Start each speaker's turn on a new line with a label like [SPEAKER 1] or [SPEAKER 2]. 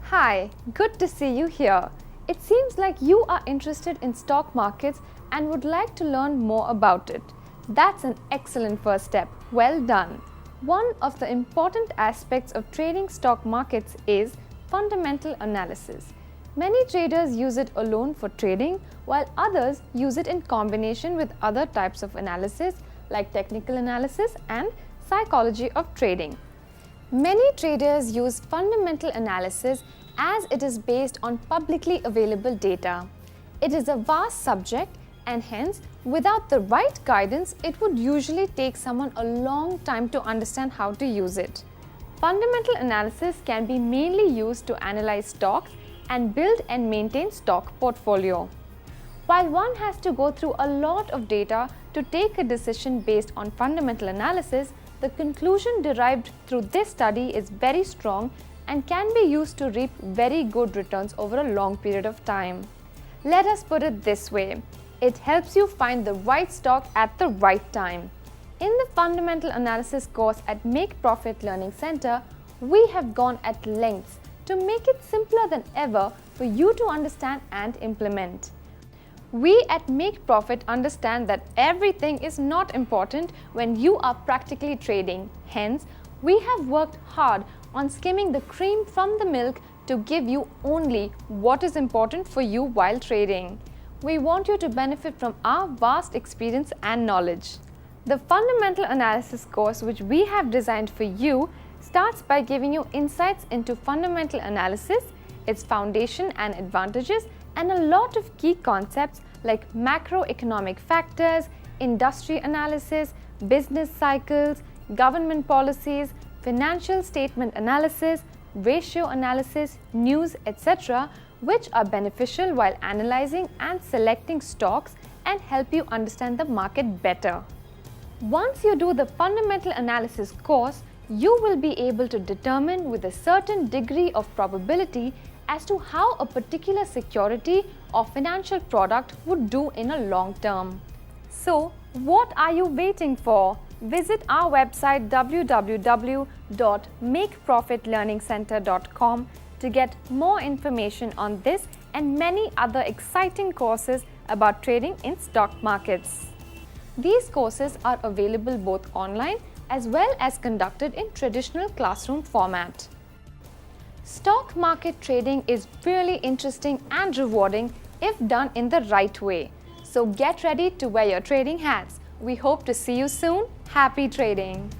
[SPEAKER 1] Hi, good to see you here. It seems like you are interested in stock markets and would like to learn more about it. That's an excellent first step. Well done. One of the important aspects of trading stock markets is fundamental analysis. Many traders use it alone for trading, while others use it in combination with other types of analysis like technical analysis and psychology of trading. Many traders use fundamental analysis as it is based on publicly available data. It is a vast subject and hence, without the right guidance, it would usually take someone a long time to understand how to use it. Fundamental analysis can be mainly used to analyze stocks and build and maintain stock portfolio. While one has to go through a lot of data to take a decision based on fundamental analysis, the conclusion derived through this study is very strong and can be used to reap very good returns over a long period of time. Let us put it this way, it helps you find the right stock at the right time. In the Fundamental Analysis course at Make Profit Learning Center, we have gone at lengths to make it simpler than ever for you to understand and implement. We at Make Profit understand that everything is not important when you are practically trading. Hence, we have worked hard on skimming the cream from the milk to give you only what is important for you while trading. We want you to benefit from our vast experience and knowledge. The Fundamental Analysis course, which we have designed for you, starts by giving you insights into fundamental analysis, its foundation and advantages, and a lot of key concepts like macroeconomic factors, industry analysis, business cycles, government policies, financial statement analysis, ratio analysis, news, etc., which are beneficial while analyzing and selecting stocks and help you understand the market better. Once you do the Fundamental Analysis course, you will be able to determine with a certain degree of probability as to how a particular security or financial product would do in a long term. So, what are you waiting for? Visit our website www.makeprofitlearningcenter.com to get more information on this and many other exciting courses about trading in stock markets. These courses are available both online as well as conducted in traditional classroom format. Stock market trading is really interesting and rewarding if done in the right way. So get ready to wear your trading hats. We hope to see you soon. Happy trading!